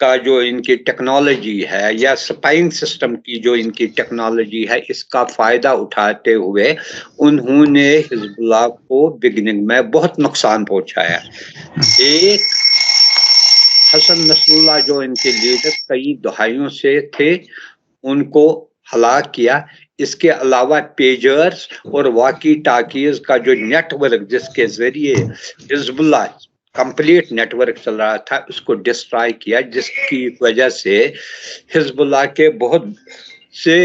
کا جو ان کی ٹیکنالوجی ہے یا سپائنگ سسٹم کی جو ان کی ٹیکنالوجی ہے اس کا فائدہ اٹھاتے ہوئے انہوں نے حزب اللہ کو بگننگ میں بہت نقصان پہنچایا. ایک حسن نصر اللہ جو ان کے لیڈر کئی دہائیوں سے تھے ان کو ہلاک کیا. اس کے علاوہ پیجرز اور واکی ٹاکیز کا جو نیٹ ورک جس کے ذریعے حزب اللہ کمپلیٹ نیٹ ورک چل رہا تھا اس کو ڈسٹرائے کیا, جس کی وجہ سے حزب اللہ کے بہت سے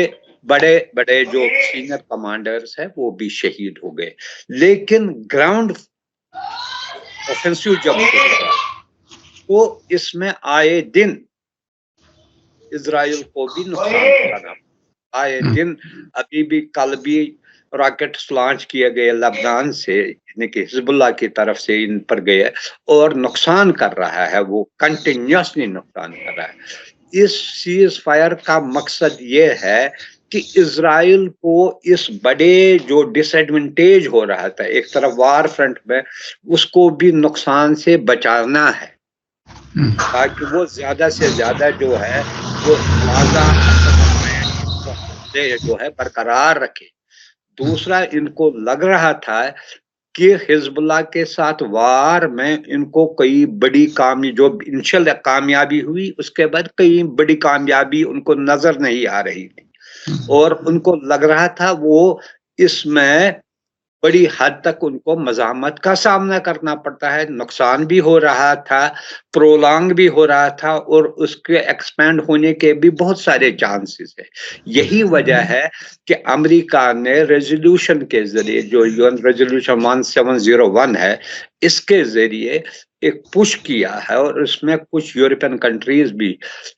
بڑے بڑے جو سینئر کمانڈرز ہیں وہ بھی شہید ہو گئے. لیکن گراؤنڈ اوفensive جب ہوا تو اس میں آئے دن اسرائیل کو بھی نقصان کرنا, آئے دن ابھی بھی کل بھی راکٹس لانچ کیے گئے لبنان سے, یعنی کہ حزب اللہ کی طرف سے ان پر گئے اور نقصان کر رہا ہے, وہ کنٹینیوسلی نقصان کر رہا ہے. اس سیز فائر کا مقصد یہ ہے کہ اسرائیل کو اس بڑے جو ڈس ایڈوانٹیج ہو رہا تھا ایک طرف وار فرنٹ میں اس کو بھی نقصان سے بچانا ہے تاکہ وہ زیادہ سے زیادہ جو ہے وہ جو ہے برقرار رکھے. دوسرا ان کو لگ رہا تھا کہ حزب اللہ کے ساتھ وار میں ان کو کئی بڑی جو انشل کامیابی ہوئی اس کے بعد کئی بڑی کامیابی ان کو نظر نہیں آ رہی تھی اور ان کو لگ رہا تھا وہ اس میں بڑی حد تک ان کو مزاحمت کا سامنا کرنا پڑتا ہے, نقصان بھی ہو رہا تھا, پرولانگ بھی ہو رہا تھا اور اس کے ایکسپینڈ ہونے کے بھی بہت سارے چانسز ہیں. یہی وجہ ہے کہ امریکہ نے ریزولوشن کے ذریعے جو یون ریزولوشن 1701 ہے اس کے ذریعے ایک پش کیا ہے اور اس میں کچھ یورپین کنٹریز بھی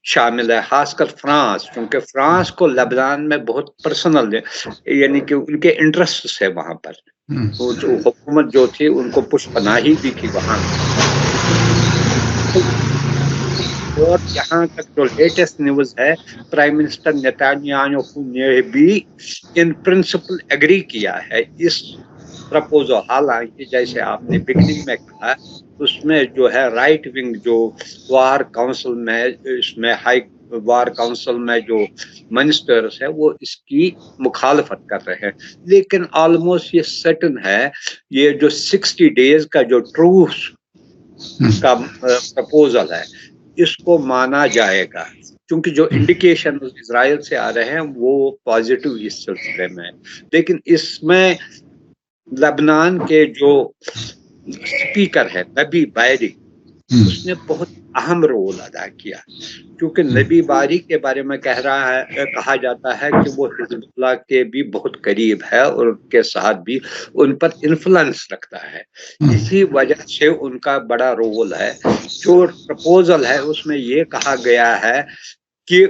شامل ہے, خاص کر فرانس, کیونکہ فرانس کو لبنان میں بہت پرسنل یعنی کہ ان کے انٹرسٹ ہے وہاں پر, تو جو حکومت جو تھی ان کو پش پناہی بھی تھی وہاں. اور یہاں تک جو لیٹسٹ نیوز ہے پرائم منسٹر نیتانیاہو نے بھی ان پرنسپل ایگری کیا ہے اس پرپوزل, حالانکہ جیسے آپ نے بگننگ میں کہا اس میں جو ہے رائٹ ونگ جو وار کاؤنسل میں اس میں ہائی وار کاؤنسل میں جو منسٹرز ہیں وہ اس کی مخالفت کر رہے ہیں. لیکن آلموسٹ یہ سرٹن ہے یہ جو 60 days کا جو ٹروس کا پرپوزل ہے اس کو مانا جائے گا, کیونکہ جو انڈیکیشن اسرائیل سے آ رہے ہیں وہ پازیٹیو اس سلسلے میں. لیکن اس میں لبنان کے جو اسپیکر ہے نبی باری اس نے بہت اہم رول ادا کیا, کیونکہ نبی باری کے بارے میں کہا جاتا ہے کہ وہ حزب اللہ کے بھی بہت قریب ہے اور ان کے ساتھ بھی ان پر انفلوئنس رکھتا ہے. اسی وجہ سے ان کا بڑا رول ہے. جو پرپوزل ہے اس میں یہ کہا گیا ہے کہ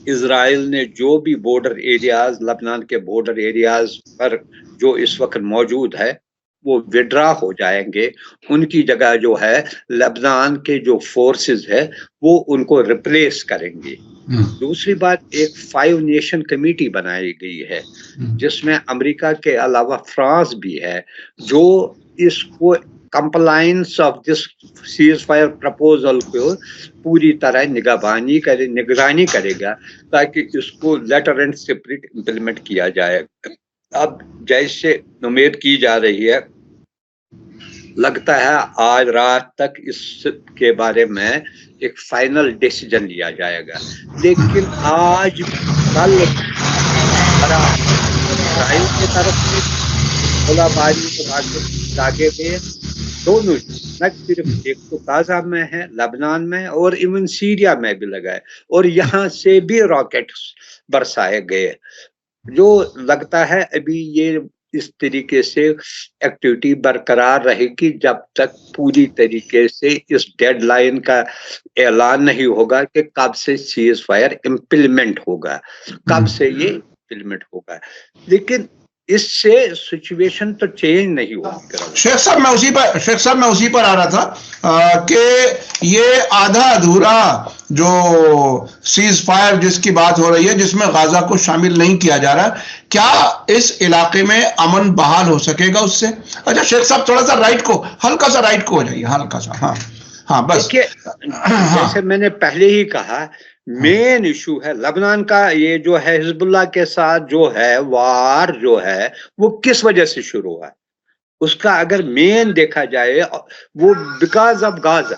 اسرائیل نے جو بھی بارڈر ایریاز لبنان کے بارڈر ایریاز پر جو اس وقت موجود ہے وہ وڈرا ہو جائیں گے, ان کی جگہ جو ہے لبنان کے جو فورسز ہے وہ ان کو ریپلیس کریں گے. دوسری بات ایک 5 نیشن کمیٹی بنائی گئی ہے جس میں امریکہ کے علاوہ فرانس بھی ہے جو اس کو compliance of this cease fire proposal کو پوری طرح نگرانی کرے گا تاکہ اس کو لیٹر اینڈ سپرٹ امپلیمنٹ کیا جائے. اب جیسے امید کی جا رہی ہے لگتا ہے آج رات تک اس کے بارے میں ایک فائنل ڈیسیجن لیا جائے گا. لیکن آج کل اسرائیل کی طرف سے گولہ باری کو داغے ہوئے دونوں, نہ صرف ایک تو غزہ میں ہے لبنان میں اور ایون سیریا میں بھی لگا ہے اور یہاں سے بھی راکٹس برسائے گئے. جو لگتا ہے ابھی یہ اس طریقے سے ایکٹیویٹی برقرار رہے گی جب تک پوری طریقے سے اس ڈیڈ لائن کا اعلان نہیں ہوگا کہ کب سے سیز فائر امپلیمنٹ ہوگا, کب سے یہ امپلیمنٹ ہوگا. لیکن اس سے سچویشن تو چینج نہیں ہوگی. شیخ صاحب میں اسی پر آ رہا تھا کہ یہ آدھا ادھورا جو سیز فائر جس کی بات ہو رہی ہے جس میں غزہ کو شامل نہیں کیا جا رہا, کیا اس علاقے میں امن بحال ہو سکے گا اس سے؟ اچھا شیخ صاحب تھوڑا سا رائٹ کو ہلکا سا ہو جائیے, ہلکا سا. ہاں ہاں بس دیکھیے جیسے میں نے پہلے ہی کہا مین ایشو ہے لبنان کا، یہ جو ہے حزب اللہ کے ساتھ جو ہے وار جو ہے وہ کس وجہ سے شروع ہوا ہے، اس کا اگر مین دیکھا جائے وہ بیکاز آف غازہ،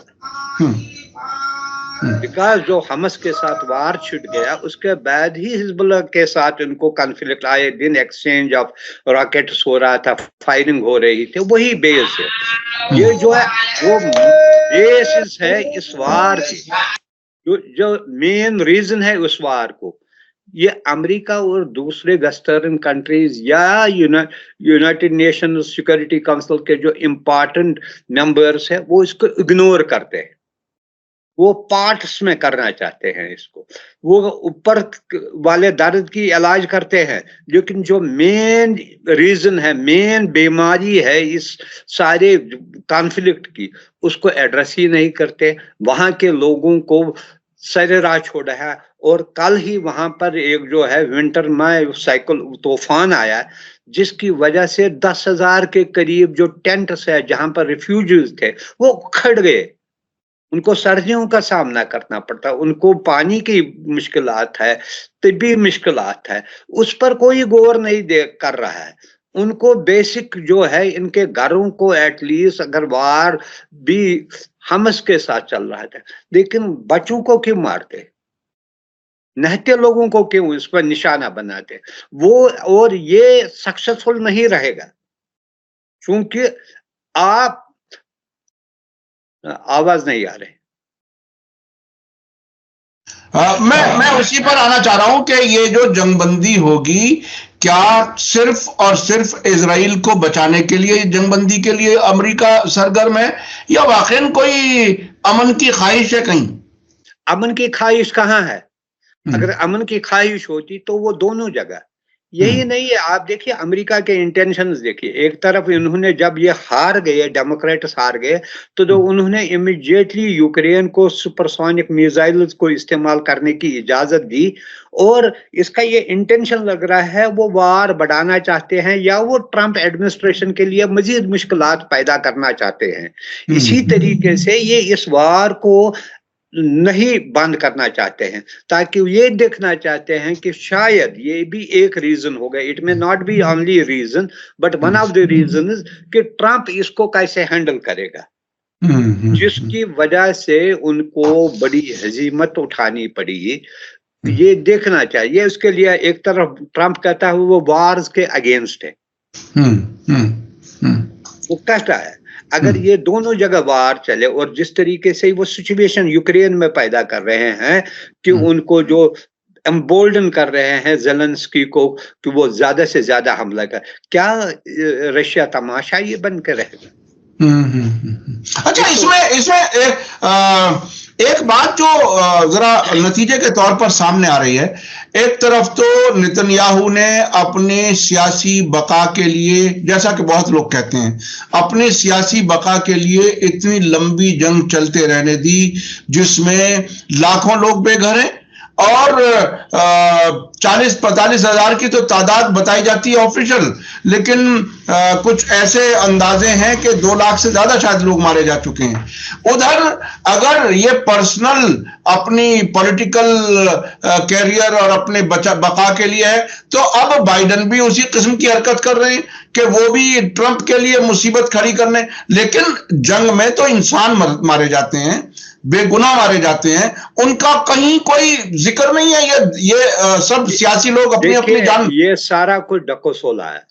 بیکاز جو حماس کے ساتھ وار چھٹ گیا اس کے بعد ہی حزب اللہ کے ساتھ ان کو کنفلکٹ آئے دن ایکسچینج آف راکٹس ہو رہا تھا، فائرنگ ہو رہی تھی، وہی بیس ہے یہ جو ہے وہ بیسس ہے اس وار کی، جو مین ریزن ہے اس وار کو یہ امریکہ اور دوسرے ویسٹرن کنٹریز یا یونائٹڈ نیشنز سیکورٹی کونسل کے جو امپارٹنٹ ممبرس ہیں وہ اس کو اگنور کرتے ہیں، وہ پارٹس میں کرنا چاہتے ہیں اس کو، وہ اوپر والے درد کی علاج کرتے ہیں، لیکن جو مین ریزن ہے، مین بیماری ہے اس سارے کانفلکٹ کی، اس کو ایڈریس ہی نہیں کرتے، وہاں کے لوگوں کو سر راہ چھوڑا ہے۔ اور کل ہی وہاں پر ایک جو ہے ونٹر میں سائیکل طوفان آیا جس کی وجہ سے 10,000 کے قریب جو ٹینٹس ہے جہاں پر ریفیوجیز تھے وہ کھڑ گئے، ان کو سردیوں کا سامنا کرنا پڑتا، ان کو پانی کی مشکلات ہے، طبی مشکلات ہے، اس پر کوئی غور نہیں کر رہا ہے، ان کو بیسک جو ہے ان کے گھروں کو ایٹ لیسٹ اگر وار بھی حماس کے ساتھ چل رہا تھا لیکن بچوں کو کیوں مارتے، نہتے لوگوں کو کیوں اس پر نشانہ بناتے وہ، اور یہ سکسیسفل نہیں رہے گا چونکہ آپ آواز نہیں آ رہی۔ میں اسی پر آنا چاہ رہا ہوں کہ یہ جو جنگ بندی ہوگی کیا صرف اور صرف اسرائیل کو بچانے کے لیے جنگ بندی کے لیے امریکہ سرگرم ہے یا واقعی کوئی امن کی خواہش ہے کہیں؟ امن کی خواہش کہاں ہے؟ اگر امن کی خواہش ہوتی تو وہ دونوں جگہ، یہی نہیں ہے۔ آپ دیکھیے امریکہ کے انٹینشنز دیکھیے، ایک طرف انہوں نے جب یہ ہار گئے، ڈیموکریٹس ہار گئے تو انہوں نے امیڈیٹلی یوکرین کو سپرسونک میزائلز کو استعمال کرنے کی اجازت دی، اور اس کا یہ انٹینشن لگ رہا ہے وہ وار بڑھانا چاہتے ہیں یا وہ ٹرمپ ایڈمنسٹریشن کے لیے مزید مشکلات پیدا کرنا چاہتے ہیں۔ اسی طریقے سے یہ اس وار کو نہیں بند کرنا چاہتے ہیں تاکہ یہ دیکھنا چاہتے ہیں کہ شاید یہ بھی ایک ریزن ہوگا، it may not be only reason but one of the reasons کہ ٹرمپ اس کو کیسے ہینڈل کرے گا، جس کی وجہ سے ان کو بڑی ہزیمت اٹھانی پڑی۔ یہ دیکھنا چاہیے، اس کے لیے ایک طرف ٹرمپ کہتا ہے وہ وارز کے اگینسٹ ہے، وہ کہتا ہے اگر یہ دونوں جگہ وار چلے اور جس طریقے سے وہ سچویشن یوکرین میں پیدا کر رہے ہیں کہ ان کو جو امبولڈن کر رہے ہیں زیلنسکی کو کہ وہ زیادہ سے زیادہ حملہ کر، کیا رشیا تماشا یہ بن کے رہے گا؟ اچھا، اس میں ایک بات جو ذرا نتیجے کے طور پر سامنے آ رہی ہے، ایک طرف تو نتنیاہو نے اپنے سیاسی بقا کے لیے، جیسا کہ بہت لوگ کہتے ہیں، اپنے سیاسی بقا کے لیے اتنی لمبی جنگ چلتے رہنے دی جس میں لاکھوں لوگ بے گھر ہیں اور 40-45 ہزار کی تو تعداد بتائی جاتی ہے آفیشل، لیکن کچھ ایسے اندازے ہیں کہ 2 لاکھ سے زیادہ شاید لوگ مارے جا چکے ہیں۔ ادھر اگر یہ پرسنل اپنی پولیٹیکل کیریئر اور اپنے بقا کے لیے ہے تو اب بائیڈن بھی اسی قسم کی حرکت کر رہے ہیں کہ وہ بھی ٹرمپ کے لیے مصیبت کھڑی کرنے، لیکن جنگ میں تو انسان مارے جاتے ہیں، بے گناہ مارے جاتے ہیں، ان کا کہیں کوئی ذکر نہیں ہے۔ یہ سب سیاسی لوگ اپنی اپنی جان، یہ سارا کچھ ڈکو سولا ہے۔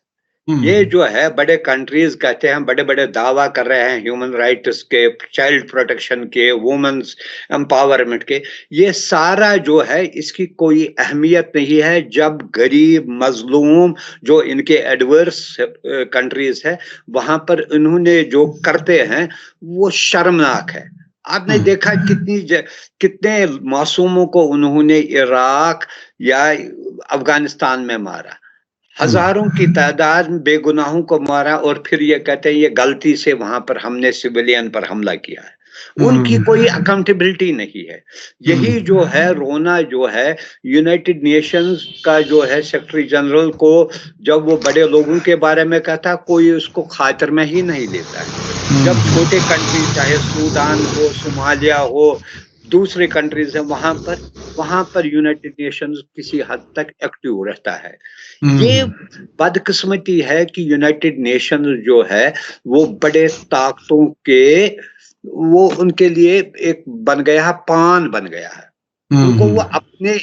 یہ جو ہے بڑے کنٹریز کہتے ہیں، بڑے بڑے دعویٰ کر رہے ہیں ہیومن رائٹس کے، چائلڈ پروٹیکشن کے، وومنز امپاورمنٹ کے، یہ سارا جو ہے اس کی کوئی اہمیت نہیں ہے جب غریب مظلوم جو ان کے ایڈورس کنٹریز ہے وہاں پر انہوں نے جو کرتے ہیں وہ شرمناک ہے۔ آپ نے دیکھا کتنے معصوموں کو انہوں نے عراق یا افغانستان میں مارا، ہزاروں کی تعداد میں بے گناہوں کو مارا، اور پھر یہ کہتے ہیں یہ غلطی سے وہاں پر ہم نے سویلین پر حملہ کیا ہے۔ ان کی کوئی اکاؤنٹیبلٹی نہیں ہے. یہی جو ہے رونا جو ہے یونائٹڈ نیشنز کا جو ہے سیکرٹری جنرل کو جب وہ بڑے لوگوں کے بارے میں کہتا کوئی اس کو خاطر میں ہی نہیں لیتا ہے. جب چھوٹے کنٹری چاہے سودان ہو صومالیہ ہو دوسرے کنٹریز ہیں وہاں پر یونائٹڈ نیشنز کسی حد تک ایکٹیو رہتا ہے. یہ بدقسمتی ہے کہ یونائٹڈ نیشنز جو ہے وہ بڑے طاقتوں کے وہ ان کے لیے ایک بن گیا پان بن گیا ہے. ان کو وہ اپنے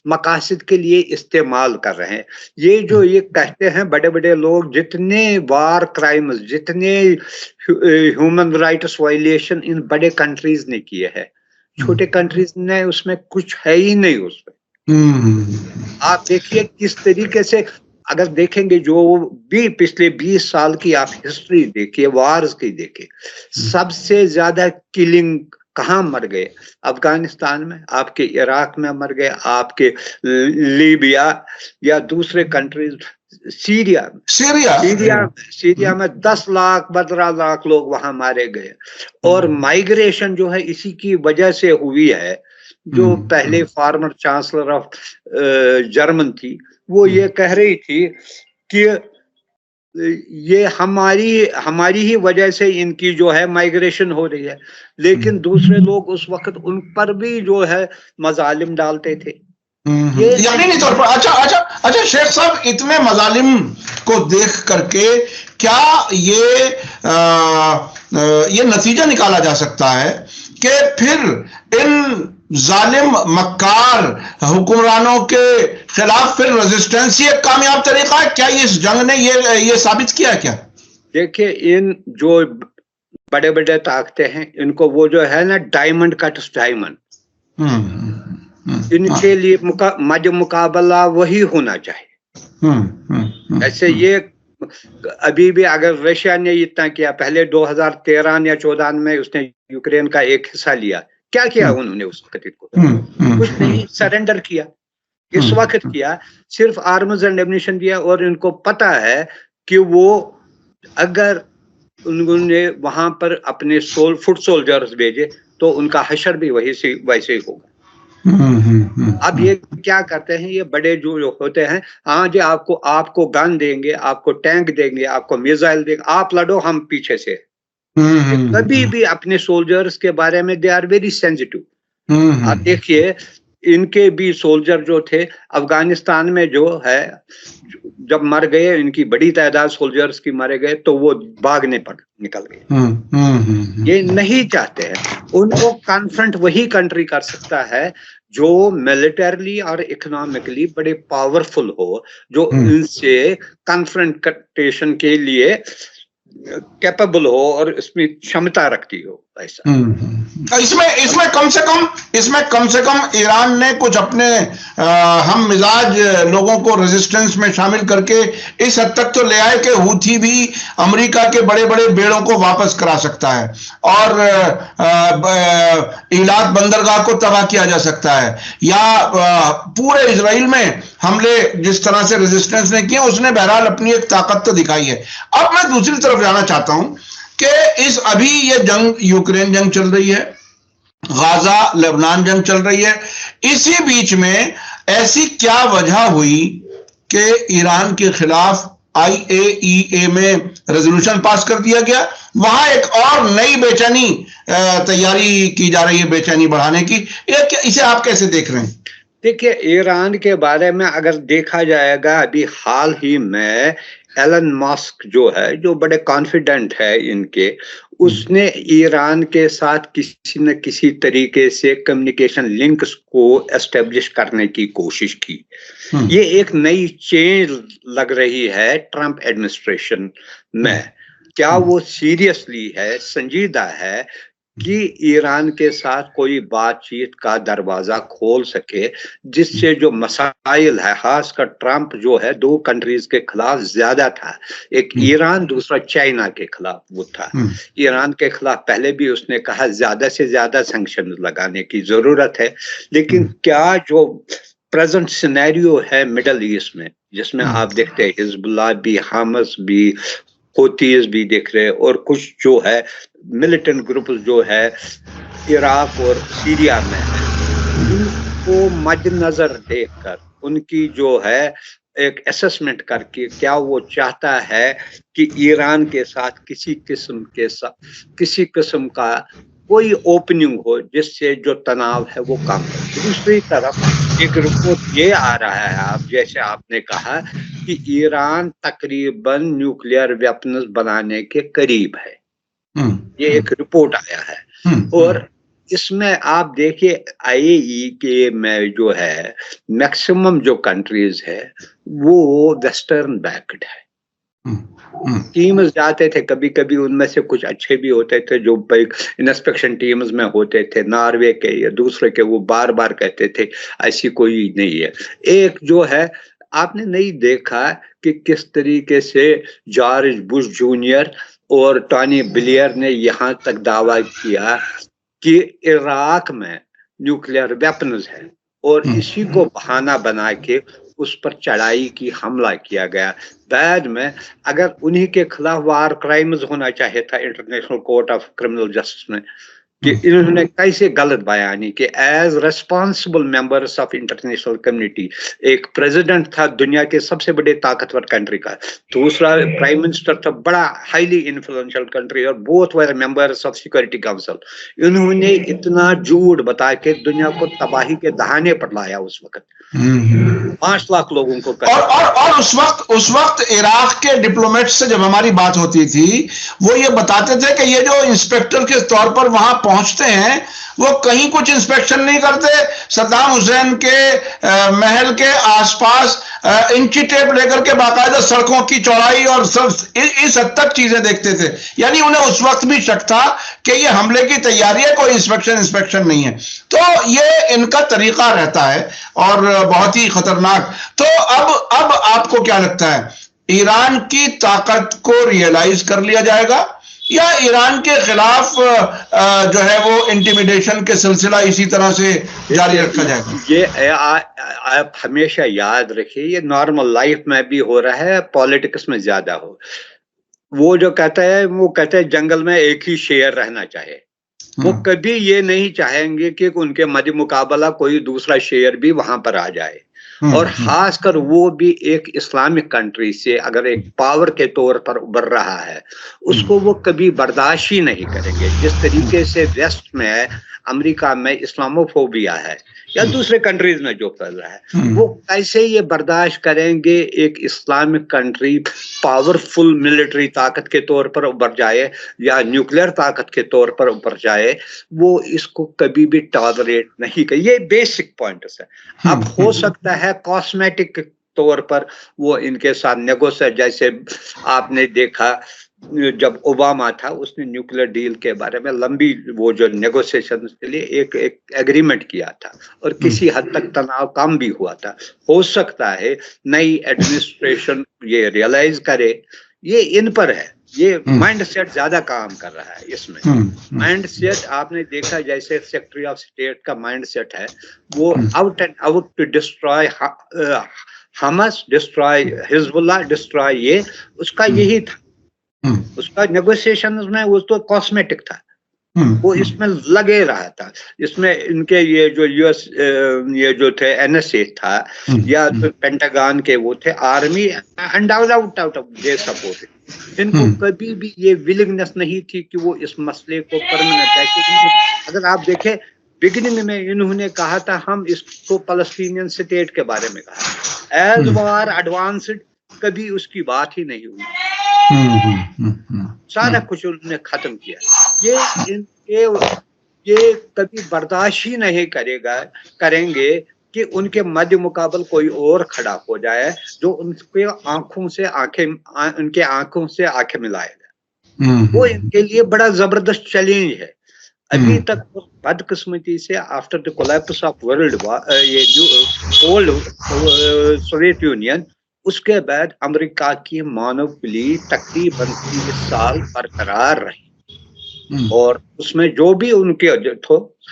مقاصد کے لیے استعمال کر رہے ہیں. یہ جو یہ کہتے ہیں بڑے بڑے لوگ جتنے وار کرائمز جتنے ہیومن رائٹس وائلیشن ان بڑے کنٹریز نے کیے ہیں چھوٹے کنٹریز نے اس میں کچھ ہے ہی نہیں. اس میں آپ دیکھیے کس طریقے سے اگر دیکھیں گے جو بھی پچھلے 20 سال کی آپ ہسٹری دیکھیے وارز کی دیکھیے سب سے زیادہ کلنگ کہاں مر گئے؟ افغانستان میں, آپ کے عراق میں مر گئے, آپ کے لیبیا یا دوسرے کنٹریز سیریا میں 10 لاکھ 15 لاکھ لوگ وہاں مارے گئے. اور مائگریشن جو ہے اسی کی وجہ سے ہوئی ہے. جو پہلے فارمر چانسلر آف جرمن تھی وہ یہ کہہ رہی تھی کہ یہ ہماری ہی وجہ سے ان کی جو ہے مائگریشن ہو رہی ہے. لیکن دوسرے لوگ اس وقت ان پر بھی جو ہے مظالم ڈالتے تھے. یقینی طور پر اچھا شیخ صاحب اتنے مظالم کو دیکھ کر کے کیا یہ نتیجہ نکالا جا سکتا ہے کہ پھر ان ظالم مکار حکمرانوں کے خلاف پھر ریزسٹنس ہی ایک کامیاب طریقہ ہے؟ کیا اس جنگ نے یہ ثابت کیا ہے کیا؟ دیکھیں ان جو بڑے بڑے طاقتیں ہیں ان کو وہ جو ہے نا ڈائمنڈ کٹس ڈائمنڈ ان کے لیے مد مقابلہ وہی ہونا چاہیے. ایسے یہ ابھی بھی اگر رشیا نے اتنا کیا پہلے 2013 یا 2014 میں اس نے یوکرین کا ایک حصہ لیا کیا انہوں نے اس وقت کو کچھ نہیں سرنڈر کیا. اس وقت کیا صرف آرمز اینڈ ایمونیشن دیا اور ان کو پتا ہے کہ وہ اگر انہوں نے وہاں پر اپنے فٹ سولجرز بھیجے تو ان کا حشر بھی ویسے ہی ہوگا. اب یہ کیا کرتے ہیں یہ بڑے جو ہوتے ہیں ہاں جی آپ کو گن دیں گے آپ کو ٹینک دیں گے آپ کو میزائل دیں گے آپ لڑو ہم پیچھے سے. کبھی بھی اپنے سولجرز کے بارے میں دے آر ویری سینسٹیو. آپ دیکھیے ان کے بھی سولجر جو تھے افغانستان میں جو ہے جب مر گئے ان کی بڑی تعداد سولجرز کی مرے گئے تو وہ بھاگنے پر نکل گئے. یہ نہیں چاہتے ہیں. ان کو کانفرنٹ وہی کنٹری کر سکتا ہے جو ملیٹرلی اور اکنامکلی بڑے پاورفل ہو جو ان سے کنفرنٹیشن کے لیے کیپیبل ہو اور اس میں شمتا رکھتی ہو. ایسا اس میں کم سے کم ایران نے کچھ اپنے ہم مزاج لوگوں کو ریزسٹنس میں شامل کر کے اس حد تک تو لے آئے کہ ہوتھی بھی امریکہ کے بڑے بڑے بیڑوں کو واپس کرا سکتا ہے اور ایلات بندرگاہ کو تباہ کیا جا سکتا ہے یا پورے اسرائیل میں حملے جس طرح سے ریزسٹنس نے کیے اس نے بہرحال اپنی ایک طاقت تو دکھائی ہے. اب میں دوسری طرف جانا چاہتا ہوں کہ ابھی یہ جنگ یوکرین جنگ چل رہی ہے غازہ لبنان جنگ چل رہی ہے. اسی بیچ میں ایسی کیا وجہ ہوئی کہ ایران کے خلاف IAEA میں ریزولوشن پاس کر دیا گیا؟ وہاں ایک اور نئی بے چینی تیاری کی جا رہی ہے بے چینی بڑھانے کی. اسے آپ کیسے دیکھ رہے ہیں؟ دیکھیے ایران کے بارے میں اگر دیکھا جائے گا ابھی حال ہی میں ایلن ماسک جو ہے جو بڑے کانفیڈنٹ ہے ان کے اس نے ایران کے ساتھ کسی نہ کسی طریقے سے کمیونیکیشن لنکس کو اسٹیبلش کرنے کی کوشش کی. یہ ایک نئی چینج لگ رہی ہے ٹرمپ ایڈمنسٹریشن میں. کیا وہ سیریسلی ہے سنجیدہ ہے کہ ایران کے ساتھ کوئی بات چیت کا دروازہ کھول سکے جس سے جو مسائل ہے خاص کر ٹرمپ جو ہے 2 کنٹریز کے خلاف زیادہ تھا. ایک ایران دوسرا چائنا کے خلاف وہ تھا. ایران کے خلاف پہلے بھی اس نے کہا زیادہ سے زیادہ سینکشن لگانے کی ضرورت ہے. لیکن کیا جو پریزنٹ سینیریو ہے مڈل ایسٹ میں جس میں آپ دیکھتے ہیں حزب اللہ بھی حماس بھی ہوتیز بھی دیکھ رہے اور کچھ جو ہے ملیٹنٹ گروپ جو ہے عراق اور سیریا میں ان کو مد نظر دیکھ کر ان کی جو ہے ایک اسسمنٹ کر کے کیا وہ چاہتا ہے کہ ایران کے ساتھ کسی قسم کا کوئی اوپننگ ہو جس سے جو تناؤ ہے وہ کم ہو. دوسری طرف ایک رپورٹ یہ آ رہا ہے جیسے آپ نے کہا کہ ایران تقریباً نیوکلیئر ویپنز بنانے کے قریب ہے. یہ ایک رپورٹ آیا ہے اور اس میں آپ دیکھیے IAEA کے میں جو ہے میکسیمم جو کنٹریز ہے وہ ویسٹرن بیکڈ ہے. ٹیمز جاتے تھے کبھی کبھی ان میں سے کچھ اچھے بھی ہوتے تھے جو انسپیکشن ٹیمز میں ہوتے تھے ناروے کے یا دوسرے کے, وہ بار بار کہتے تھے ایسی کوئی نہیں ہے. ایک جو ہے آپ نے نہیں دیکھا کہ کس طریقے سے جارج بش جونیئر اور ٹونی بلیئر نے یہاں تک دعویٰ کیا کہ عراق میں نیوکلیئر ویپنز ہے اور اسی کو بہانہ بنا کے اس پر چڑھائی کی حملہ کیا گیا. بعد میں اگر انہی کے خلاف وار کرائمز ہونا چاہیے تھا international court of criminal justice میں کہ انہوں نے کیسے غلط بیانی کہ as responsible members of international community ایک پریزیڈنٹ تھا دنیا کے سب سے بڑے طاقتور کنٹری کا, دوسرا پرائم منسٹر تھا بڑا ہائیلی انفلوئنشل کنٹری اور both were members of security council. انہوں نے اتنا جھوٹ بتا کے دنیا کو تباہی کے دہانے پر لایا اس وقت 5 لاکھ لوگوں کو اور اس وقت عراق کے ڈپلومیٹ سے جب ہماری بات ہوتی تھی وہ یہ بتاتے تھے کہ یہ جو انسپیکٹر کے طور پر وہاں پہنچتے ہیں وہ کہیں کچھ انسپیکشن نہیں کرتے, صدام حسین کے محل کے آس پاس انچی ٹیپ لے کر کے باقاعدہ سڑکوں کی چوڑائی اور اس حد تک چیزیں دیکھتے تھے. یعنی انہیں اس وقت بھی شک تھا کہ یہ حملے کی تیاری ہے, کوئی انسپیکشن نہیں ہے. تو یہ ان کا طریقہ رہتا ہے اور بہت ہی خطرناک. تو اب آپ کو کیا لگتا ہے ایران کی طاقت کو ریئلائز کر لیا جائے گا یا ایران کے خلاف جو ہے وہ انٹیمیڈیشن کے سلسلہ اسی طرح سے جاری رکھا جائے گا؟ یہ آپ ہمیشہ یاد رکھیے یہ نارمل لائف میں بھی ہو رہا ہے, پالیٹکس میں زیادہ ہو. وہ جو کہتا ہے جنگل میں ایک ہی شیر رہنا چاہے, وہ کبھی یہ نہیں چاہیں گے کہ ان کے مد مقابلہ کوئی دوسرا شیر بھی وہاں پر آ جائے. اور خاص کر وہ بھی ایک اسلامک کنٹری سے اگر ایک پاور کے طور پر ابھر رہا ہے اس کو وہ کبھی برداشت ہی نہیں کریں گے. جس طریقے سے ویسٹ میں امریکہ میں اسلاموفوبیا ہے یا دوسرے کنٹریز میں جو پھیل رہا ہے وہ کیسے یہ برداشت کریں گے ایک اسلامک کنٹری پاورفل ملٹری طاقت کے طور پر ابھر جائے یا نیوکلیئر طاقت کے طور پر ابھر جائے, وہ اس کو کبھی بھی ٹالریٹ نہیں کرے. یہ بیسک پوائنٹس ہے. اب ہو سکتا ہے کاسمیٹک طور پر وہ ان کے ساتھ نیگوشیٹ, جیسے آپ نے دیکھا جب اوباما تھا اس نے نیوکلیئر ڈیل کے بارے میں لمبی وہ جو نیگوسیشن کے لیے ایک ایگریمنٹ کیا تھا اور کسی حد تک تناؤ کم بھی ہوا تھا. ہو سکتا ہے نئی ایڈمنسٹریشن یہ ریئلائز کرے. یہ ان پر ہے, یہ مائنڈ سیٹ زیادہ کام کر رہا ہے اس میں. مائنڈ سیٹ آپ نے دیکھا جیسے سیکرٹری آف اسٹیٹ کا مائنڈ سیٹ ہے وہ out and out to destroy Hamas, destroy Hezbollah, destroy یہ اس کا یہی تھا. اس کا نیگوسیشن میں وہ تو کاسمیٹک تھا, وہ اس میں لگے رہا تھا. اس میں ان کے یہ جو یہ جو تھے NSA تھا یا پینٹاگان کے وہ تھے army and out of the support, ان کو کبھی بھی یہ ولنگنس نہیں تھی کہ وہ اس مسئلے کو پرماننٹ ہے. اگر آپ دیکھیں بگننگ میں انہوں نے کہا تھا ہم اس کو فلسطینین اسٹیٹ کے بارے میں کہا, ایز وار ایڈوانسڈ کبھی اس کی بات ہی نہیں ہوئی. سارا کچھ انہوں نے ختم کیا. یہ کبھی برداشت ہی نہیں کریں گے کہ ان کے مد مقابل کوئی اور کھڑا ہو جائے جو ان کے آنکھوں سے آنکھیں ملائے گا. وہ ان کے لیے بڑا زبردست چیلنج ہے. ابھی تک بدقسمتی سے after the collapse of old Soviet Union اس کے بعد امریکہ کی مونوپولی تقریباً 30 سال برقرار رہی. اور اس میں جو بھی ان کے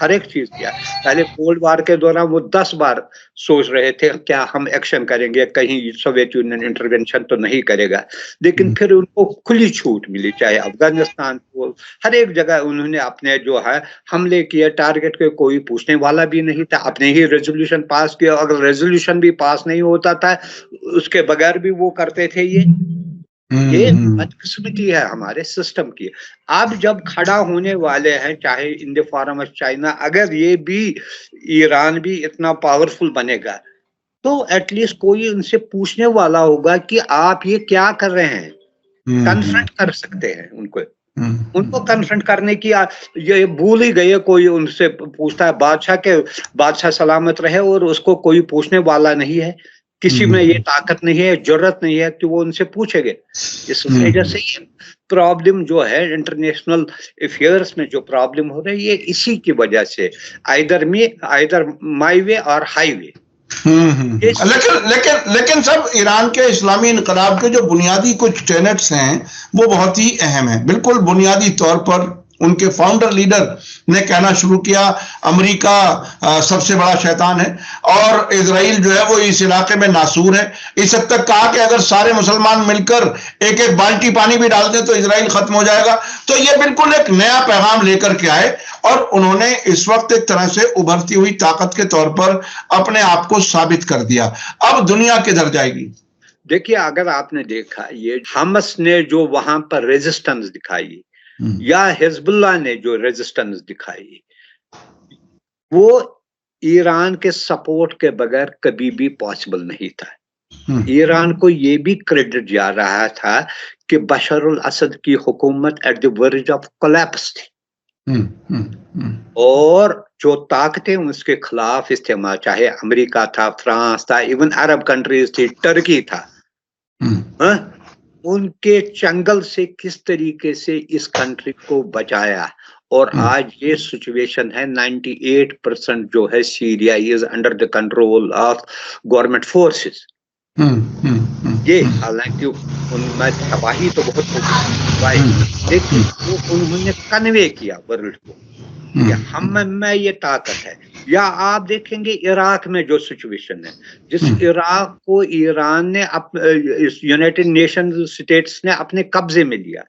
ہر ایک چیز کیا. پہلے کولڈ وار کے دوران وہ 10 بار سوچ رہے تھے کیا ہم ایکشن کریں گے, کہیں سوویت یونین انٹروینشن تو نہیں کرے گا, لیکن پھر ان کو کھلی چھوٹ ملی. چاہے افغانستان کو, ہر ایک جگہ انہوں نے اپنے جو ہے حملے کیے, ٹارگٹ کے کوئی پوچھنے والا بھی نہیں تھا, اپنے ہی ریزولوشن پاس کیا. اگر ریزولوشن بھی پاس نہیں ہوتا تھا اس کے بغیر بھی وہ کرتے تھے. یہ بدقسمتی ہے ہمارے سسٹم کی. اب جب کھڑا ہونے والے ہیں, چاہے ان دی فارم آف چائنا, اگر یہ بھی ایران بھی اتنا پاورفل بنے گا تو ایٹ لیسٹ کوئی ان سے پوچھنے والا ہوگا کہ آپ یہ کیا کر رہے ہیں. کنفرنٹ کر سکتے ہیں ان کو کنفرنٹ کرنے کی. یہ بھول ہی گئے, کوئی ان سے پوچھتا ہے بادشاہ کے بادشاہ سلامت رہے, اور اس کو کوئی پوچھنے والا نہیں ہے, کسی میں یہ طاقت نہیں ہے, جرت نہیں ہے کہ وہ ان سے پوچھے گے. اس وجہ سے یہ پرابلم جو ہے انٹرنیشنل افیئرس میں جو پرابلم ہو رہا ہے یہ اسی کی وجہ سے, آئیدر مائی وے اور ہائی وے. لیکن سب ایران کے اسلامی انقلاب کے جو بنیادی کچھ ٹینٹس ہیں وہ بہت ہی اہم ہیں. بالکل بنیادی طور پر ان کے فاؤنڈر لیڈر نے کہنا شروع کیا امریکہ سب سے بڑا شیطان ہے اور اسرائیل جو ہے وہ اس علاقے میں ناسور ہے. اس حد تک کہا کہ اگر سارے مسلمان مل کر ایک ایک بالٹی پانی بھی ڈال دیں تو اسرائیل ختم ہو جائے گا. تو یہ بالکل ایک نیا پیغام لے کر کے آئے اور انہوں نے اس وقت ایک طرح سے ابھرتی ہوئی طاقت کے طور پر اپنے آپ کو ثابت کر دیا. اب دنیا کدھر جائے گی؟ دیکھیے, اگر آپ نے دیکھا یہ حماس نے جو وہاں پر ریزسٹنس دکھائی یا حزب اللہ نے جو ریزسٹنس دکھائی, وہ ایران کے سپورٹ کے بغیر کبھی بھی پاسبل نہیں تھا. ایران کو یہ بھی کریڈٹ جا رہا تھا کہ بشار الاسد کی حکومت ایٹ دی ورج آف کولیپس تھی, اور جو طاقتیں اس کے خلاف استعمال, چاہے امریکہ تھا, فرانس تھا, ایون عرب کنٹریز تھی, ٹرکی تھا, ان کے چنگل سے کس طریقے سے اس کنٹری کو بچایا. اور آج یہ سچویشن ہے 98% جو ہے Syria is under the control of government forces. یہ حالانکہ ان میں تباہی تو بہت ہوئی, لیکن وہ انہوں نے کنوے کیا ورلڈ کو کہ ہم میں یہ طاقت ہے. یا آپ دیکھیں گے عراق میں جو سچویشن ہے, جس عراق کو ایران نے یونائٹڈ نیشن اسٹیٹس نے اپنے قبضے میں لیا,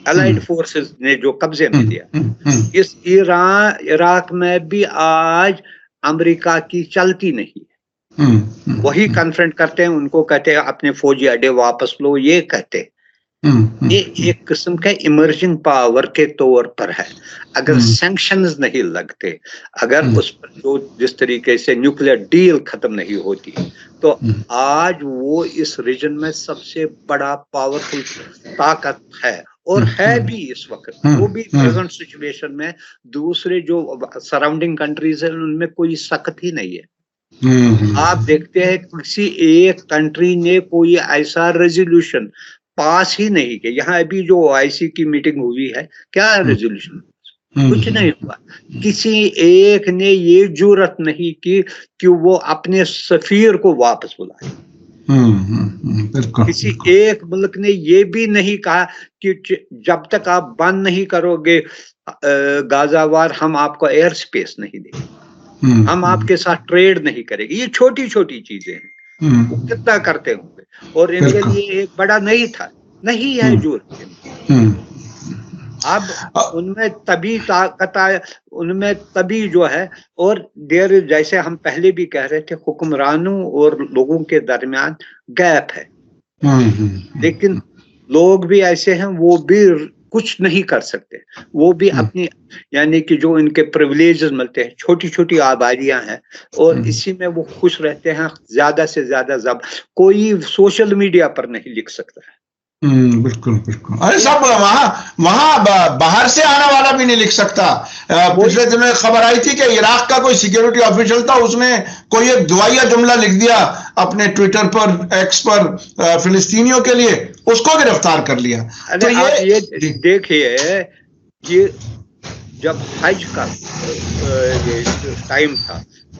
الائڈ فورسز نے جو قبضے میں لیا, اس عراق میں بھی آج امریکہ کی چلتی نہیں ہے. وہی کنفرنٹ کرتے ہیں, ان کو کہتے ہیں اپنے فوجی اڈے واپس لو, یہ کہتے ہیں. یہ ایک قسم کا ایمرجنگ پاور کے طور پر ہے. اگر سینکشنز نہیں لگتے, اگر اس پر جو جس طریقے سے نیوکلیئر ڈیل ختم نہیں ہوتی, تو آج وہ اس ریجن میں سب سے بڑا پاورفل طاقت ہے, اور ہے بھی اس وقت. وہ بھی پریزنٹ سچویشن میں دوسرے جو سراؤنڈنگ کنٹریز ہیں ان میں کوئی سخت ہی نہیں ہے. آپ دیکھتے ہیں کسی ایک کنٹری نے کوئی ایسا ریزولوشن پاس ہی نہیں کیا. یہاں ابھی جو OIC کی میٹنگ ہوئی ہے, کیا ریزولوشن؟ کچھ نہیں ہوا. کسی ایک نے یہ جرأت نہیں کی کہ وہ اپنے سفیر کو واپس بلائے. کسی ایک ملک نے یہ بھی نہیں کہا کہ جب تک آپ بند نہیں کرو گے غزہ وار ہم آپ کو ایئر سپیس نہیں دیں گے, ہم آپ کے ساتھ ٹریڈ نہیں کریں گے. یہ چھوٹی چھوٹی چیزیں ہیں, وہ کتنا کرتے ہوں گے, اور ان کے لیے ایک بڑا نہیں تھا, نہیں ہے جو. اب ان میں تبھی طاقت آئے, ان میں تبھی جو ہے, اور دیر جیسے ہم پہلے بھی کہہ رہے تھے حکمرانوں اور لوگوں کے درمیان گیپ ہے, لیکن لوگ بھی ایسے ہیں وہ بھی کچھ نہیں کر سکتے. وہ بھی اپنی یعنی کہ جو ان کے پریولیجز ملتے ہیں, چھوٹی چھوٹی آبادیاں ہیں, اور اسی میں وہ خوش رہتے ہیں. زیادہ سے زیادہ کوئی سوشل میڈیا پر نہیں لکھ سکتا ہے. بالکل بالکل. ارے سب وہاں باہر سے آنے والا بھی نہیں لکھ سکتا. پچھلے دنوں خبر آئی تھی کہ عراق کا کوئی سیکیورٹی آفیشل تھا, اس نے کوئی ایک دعائیہ جملہ لکھ دیا اپنے ٹویٹر پر, ایکس پر, فلسطینیوں کے لیے, اس کو گرفتار کر لیا. تو یہ دیکھیے, یہ جب حج کا ٹائم تھا